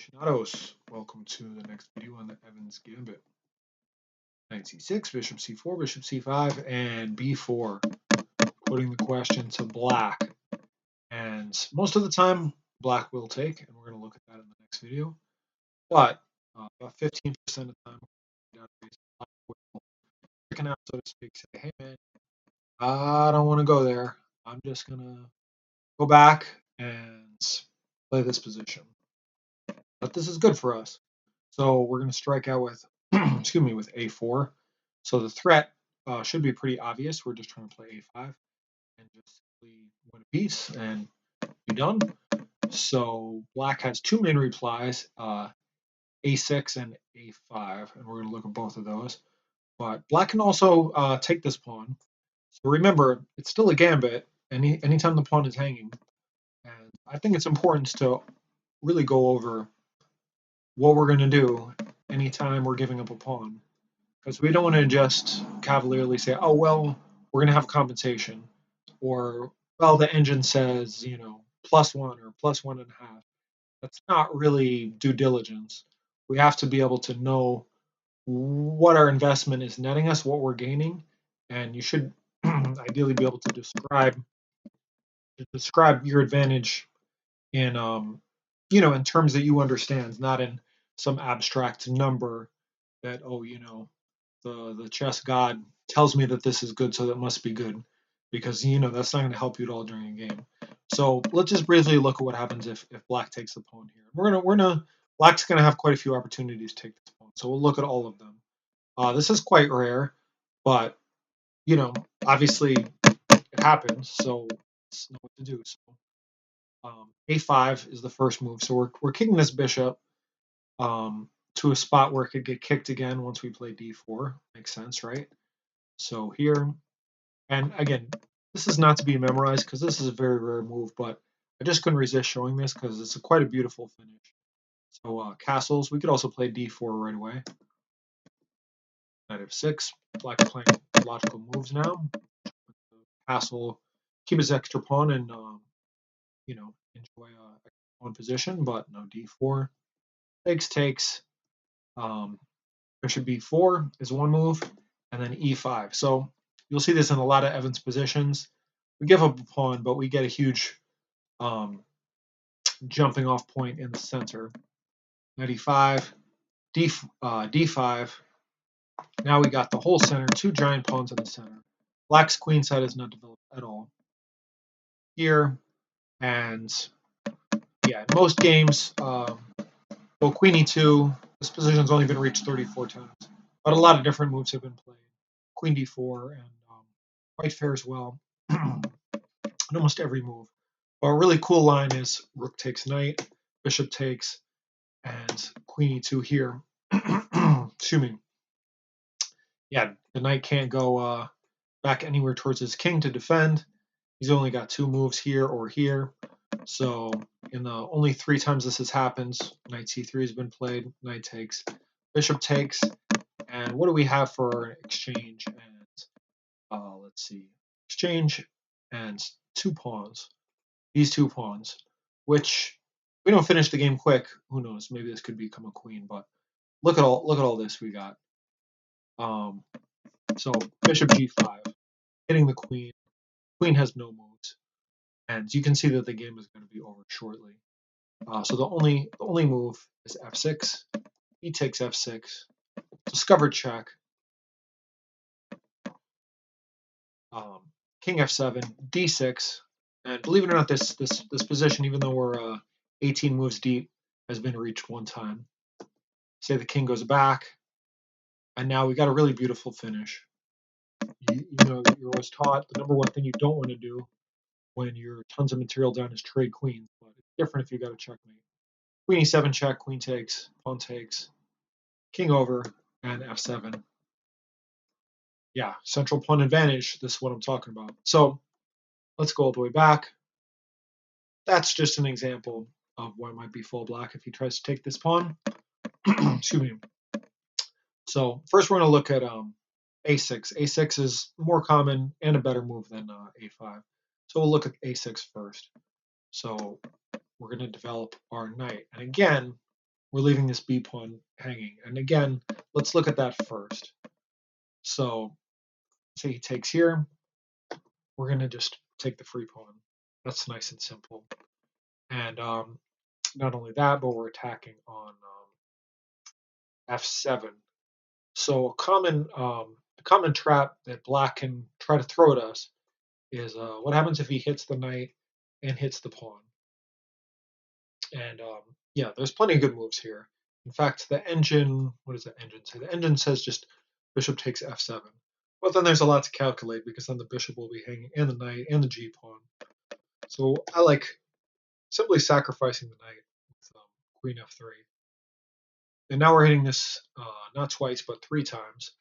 aficionados, welcome to the next video on the Evans Gambit. Knight c6, bishop c4, bishop c5, and b4, putting the question to black. And most of the time, black will take, and we're going to look at that in the next video. But about 15% of the time, black will chicken out, so to speak, say, hey man, I don't want to go there. I'm just going to go back and play this position. But this is good for us. So we're going to strike out with, excuse me, with a4. So the threat should be pretty obvious. We're just trying to play a5 and just simply win a piece and be done. So black has two main replies, a6 and a5, and we're going to look at both of those. But black can also take this pawn. So remember, it's still a gambit anytime the pawn is hanging. And I think it's important to really go over what we're going to do anytime we're giving up a pawn, because we don't want to just cavalierly say, oh well, we're going to have compensation, or well, the engine says, you know, +1 or +1.5. That's not really due diligence. We have to be able to know what our investment is netting us, what we're gaining, and you should ideally be able to describe your advantage in in terms that you understand, not in some abstract number that, oh, you know, the chess god tells me that this is good, so that must be good, because you know that's not going to help you at all during a game. So let's just briefly look at what happens if black takes the pawn here. Black's gonna have quite a few opportunities to take this pawn, so we'll look at all of them. This is quite rare, but you know, obviously it happens, so let's know what to do. So a5 is the first move, so we're kicking this bishop to a spot where it could get kicked again once we play d4. Makes sense, right? So here, and again, this is not to be memorized because this is a very rare move, but I just couldn't resist showing this because it's quite a beautiful finish. So castles, we could also play d4 right away. Knight f6, black playing logical moves now. Castle, keep his extra pawn and enjoy a pawn position, but no d4. Takes. Bishop b4 is one move, and then e5. So you'll see this in a lot of Evans positions. We give up a pawn, but we get a huge jumping off point in the center. Knight e5, d5. Now we got the whole center, two giant pawns in the center. Black's queenside is not developed at all here, and yeah, in most games, well, queen e2, this position's only been reached 34 times, but a lot of different moves have been played. Queen d4 and white fares well in almost every move. But a really cool line is rook takes knight, bishop takes, and queen e2 here. Excuse me. Yeah, the knight can't go back anywhere towards his king to defend. He's only got two moves here or here. So in the only 3 times this has happened, knight c3 has been played, knight takes, bishop takes, and what do we have for exchange? And let's see, exchange and 2 pawns. These 2 pawns, which we don't finish the game quick. Who knows? Maybe this could become a queen. But look at all this we got. So bishop g5, hitting the queen. Queen has no moves, and you can see that the game is going to be over shortly. So the only move is f6. He takes f6. Discovered check. King f7, d6, and believe it or not, this position, even though we're 18 moves deep, has been reached 1 time. Say the king goes back, and now we got a really beautiful finish. You know, you're always taught the number one thing you don't want to do when you're tons of material down is trade queens, but it's different if you got a checkmate. Queen e7 check, queen takes, pawn takes, king over, and f7. Yeah, central pawn advantage. This is what I'm talking about. So let's go all the way back. That's just an example of what might be full black if he tries to take this pawn. Excuse me. So first we're going to look at a6. a6 is more common and a better move than a5. So we'll look at a6 first. So we're going to develop our knight. And again, we're leaving this b pawn hanging. And again, let's look at that first. So say he takes here, we're going to just take the free pawn. That's nice and simple. And not only that, but we're attacking on f7. So a common trap that black can try to throw at us is what happens if he hits the knight and hits the pawn. And yeah, there's plenty of good moves here. In fact, the engine, what does the engine say? The engine says just bishop takes f7. But then there's a lot to calculate because then the bishop will be hanging and the knight and the g pawn. So I like simply sacrificing the knight with queen f3. And now we're hitting this not twice, but 3 times.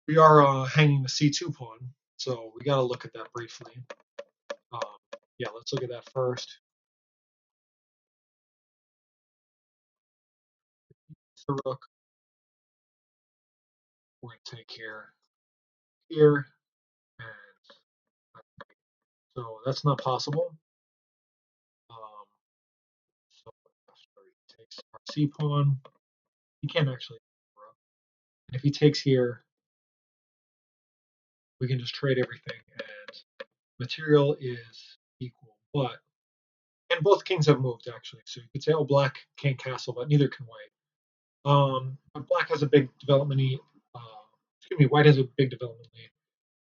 We are hanging the c2 pawn, so we got to look at that briefly. Um, yeah, let's look at that first. The rook. We're going to take here, and so that's not possible. So after he takes our c pawn, he can't actually. And if he takes here, we can just trade everything, and material is equal. But and both kings have moved actually, so you could say, oh, black can't castle, but neither can white. But black has a big development lead. Excuse me, white has a big development lead.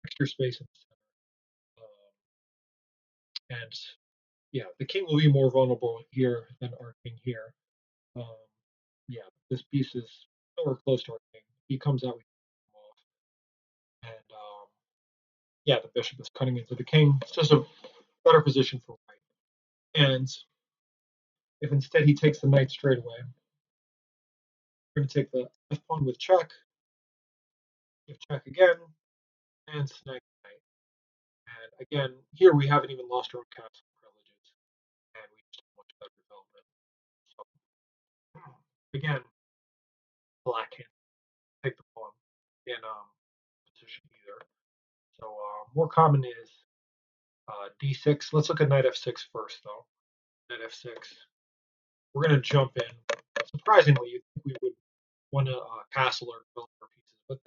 Extra space in the center. And yeah, the king will be more vulnerable here than our king here. Um, yeah, this piece is nowhere close to our king. He comes out, we can him off. And yeah, the bishop is cutting into the king. It's just a better position for white. And if instead he takes the knight straight away, we're going to take the f pawn with check, give check again, and snag the knight. And again, here we haven't even lost our own castle privileges, and we just have much better development. So again, black can't take the pawn in position either. So more common is d6. Let's look at knight f6 first, though. Knight f6. We're going to jump in. Surprisingly, you'd think we would want to castle or develop our pieces, but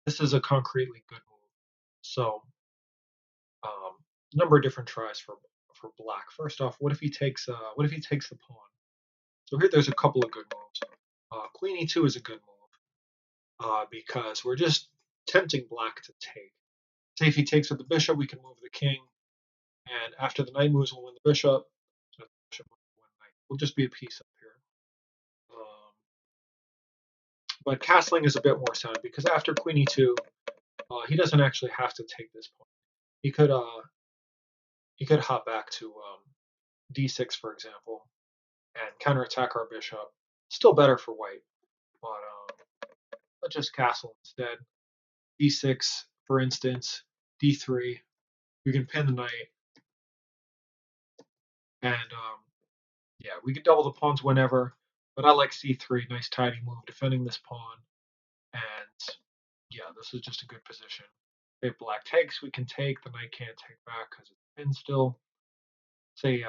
this is a concretely good move. So number of different tries for black. First off, what if he takes the pawn? So here there's a couple of good moves. Queen e2 is a good move because we're just tempting black to take. Say if he takes with the bishop, we can move the king, and after the knight moves, we'll win the bishop. So the bishop will win the knight. We'll just be a piece up here. But castling is a bit more sound because after queen e2, he doesn't actually have to take this point. He could hop back to d6, for example, and counterattack our bishop. Still better for white, but let's just castle instead. d6, for instance, d3. We can pin the knight, and yeah, we can double the pawns whenever. But I like c3, nice tidy move, defending this pawn, and yeah, this is just a good position. If black takes, we can take. The knight can't take back because it's pinned still. Say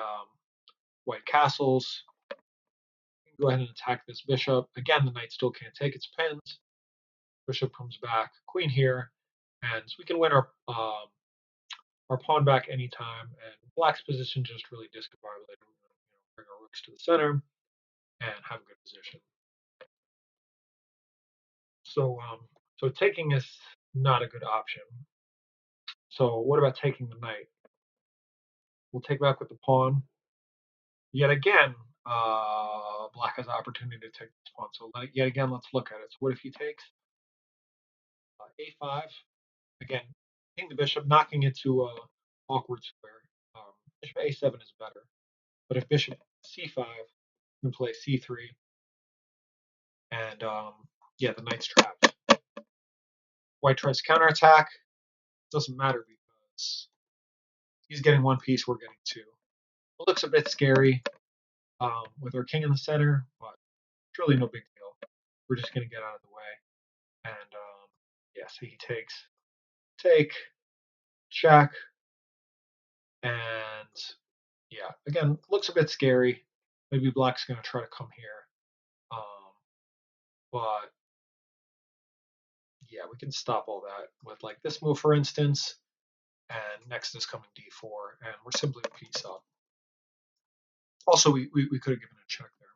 white castles. We can go ahead and attack this bishop. Again, the knight still can't take. It's pinned. Bishop comes back. Queen here, and we can win our pawn back anytime. And black's position just really discombobulated. Bring our rooks to the center and have a good position. So so taking is not a good option. So what about taking the knight? We'll take back with the pawn. Yet again, black has the opportunity to take this pawn. So yet again, let's look at it. So what if he takes a5? Again, hitting the bishop, knocking it to a awkward square. Bishop a7 is better. But if bishop c5, we can play c3. And yeah, the knight's trapped. White tries to counterattack. Doesn't matter because he's getting one piece, we're getting two. It looks a bit scary with our king in the center, but it's really no big deal. We're just going to get out of the way. And yeah, so he takes, take, check, and yeah, again, looks a bit scary. maybe black's going to try to come here. But yeah, we can stop all that with like this move, for instance, and next is coming d4, and we're simply a piece up. Also, we could have given a check there.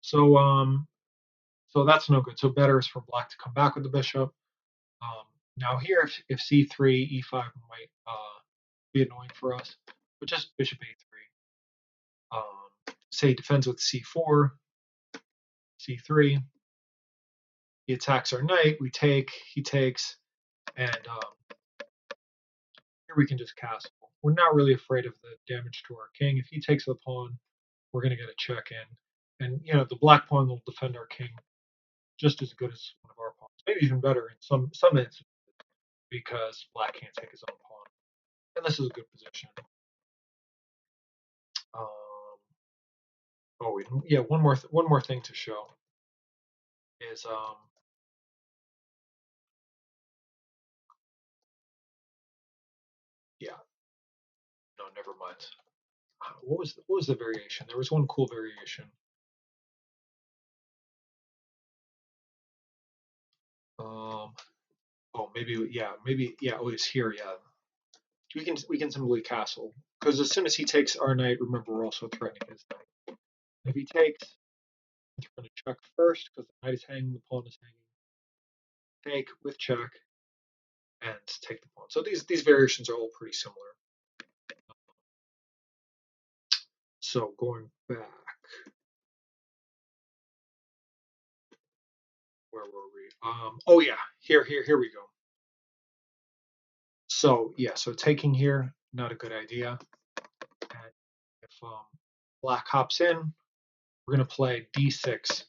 So that's no good. So better is for black to come back with the bishop. Now here, if c3, e5 might be annoying for us, but just bishop a3. Say defends with c4, c3. He attacks our knight. We take. He takes, and here we can just castle. We're not really afraid of the damage to our king. If he takes the pawn, we're going to get a check in, and the black pawn will defend our king just as good as one of our pawns, maybe even better in some instances, because black can't take his own pawn, and this is a good position. Oh, yeah. One more thing to show is yeah. No, never mind. What was the variation? There was one cool variation. Oh, maybe yeah. Oh, it's here. Yeah. We can simply castle, because as soon as he takes our knight, remember we're also threatening his knight. If he takes, we're going to check first because the knight is hanging, the pawn is hanging. Take with check and take the pawn. So these variations are all pretty similar. So going back, where were we? Oh yeah, here we go. So yeah, so taking here, not a good idea. And if black hops in, we're going to play d6.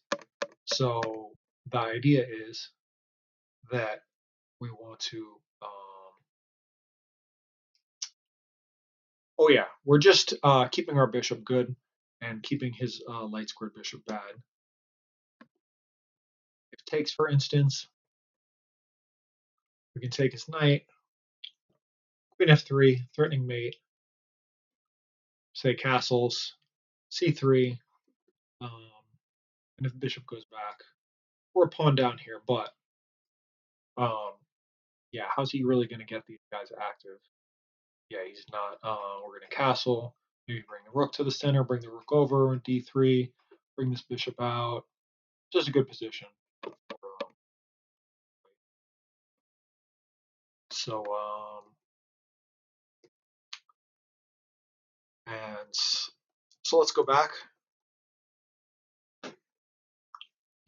So the idea is that we want to. Oh yeah, we're just keeping our bishop good and keeping his light squared bishop bad. If takes, for instance, we can take his knight, queen f3, threatening mate, say castles, c3, and if the bishop goes back, we're a pawn down here, but yeah, how's he really going to get these guys active? Yeah, he's not. We're going to castle, maybe bring the rook to the center, bring the rook over, d3, bring this bishop out. Just a good position. So, and so let's go back.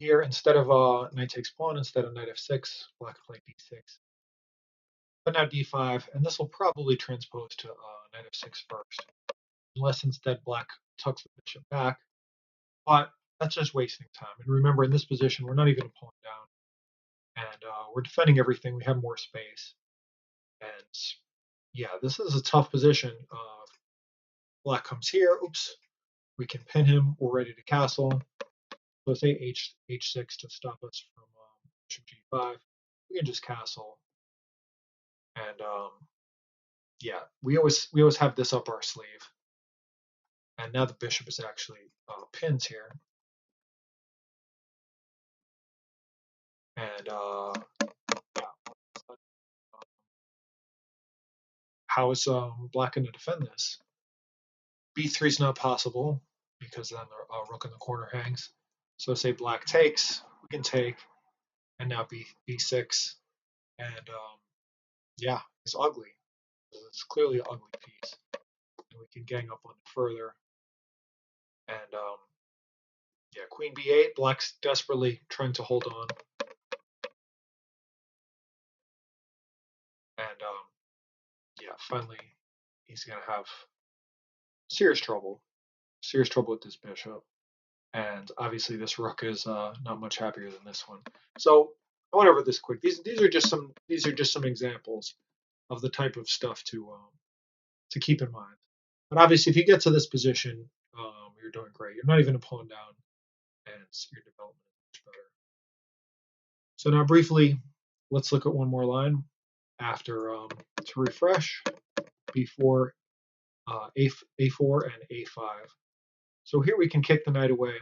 Here, instead of knight takes pawn, instead of knight f6, black can play d6. But now d5, and this will probably transpose to knight f6 first, unless instead black tucks the bishop back. But that's just wasting time. And remember, in this position, we're not even a pawn down, and we're defending everything. We have more space, and yeah, this is a tough position. Black comes here. Oops, we can pin him. We're ready to castle. So say h6 to stop us from bishop g5. We can just castle, and yeah, we always have this up our sleeve. And now the bishop is actually pinned here, and yeah, how is black going to defend this? b3 is not possible because then the rook in the corner hangs. So say black takes, we can take, and now b6, and yeah, it's ugly. It's clearly an ugly piece. And we can gang up on it further. And yeah, queen b8, black's desperately trying to hold on. And yeah, finally he's going to have serious trouble with this bishop. And obviously this rook is not much happier than this one. So I went over this quick. These are just some examples of the type of stuff to keep in mind. But obviously, if you get to this position, you're doing great. You're not even a pawn down, and your development is much better. So now briefly, let's look at one more line after to refresh before a4 and a5. So here we can kick the knight away,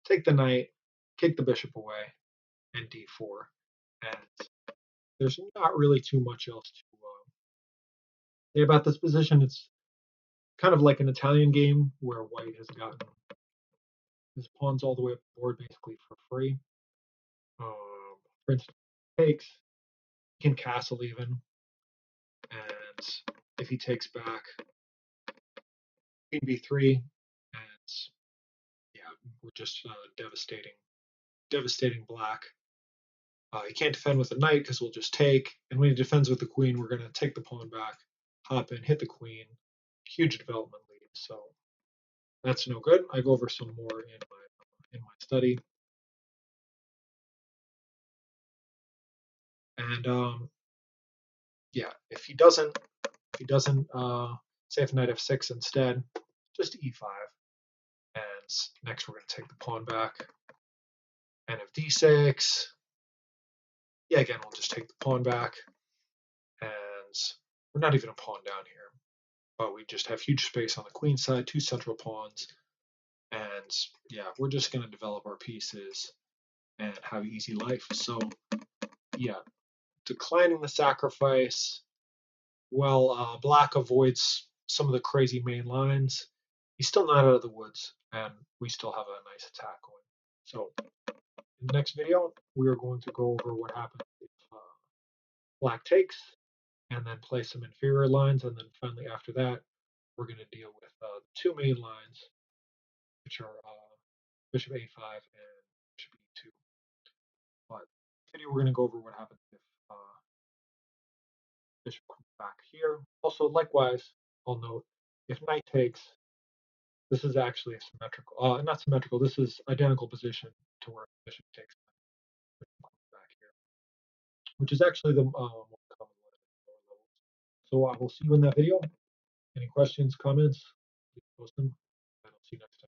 take the knight, kick the bishop away, and d4. And there's not really too much else to say about this position. It's kind of like an Italian game where white has gotten his pawns all the way up the board basically for free. For instance, takes, he can castle even, and if he takes back, queen b3, and yeah, we're just devastating black. He can't defend with the knight because we'll just take, and when he defends with the queen, we're going to take the pawn back, hop in, hit the queen, huge development lead. So that's no good. I go over some more in my study, and yeah, if he doesn't say if knight f6 instead, just e5, and next we're going to take the pawn back, and if d6, yeah, again we'll just take the pawn back, and we're not even a pawn down here, but we just have huge space on the queen side, two central pawns, and yeah, we're just going to develop our pieces and have easy life. So yeah, declining the sacrifice. Well, black avoids some of the crazy main lines. He's still not out of the woods, and we still have a nice attack going. So in the next video, we are going to go over what happens if black takes, and then play some inferior lines, and then finally after that, we're going to deal with the two main lines, which are bishop a5 and bishop e2. But in the video, we're going to go over what happens if bishop comes back here. Also, likewise, I'll note if knight takes, this is actually a symmetrical, not symmetrical. This is identical position to where bishop takes back here, which is actually the more common one at lower levels. So I will see you in that video. Any questions, comments, please post them, and I'll see you next time.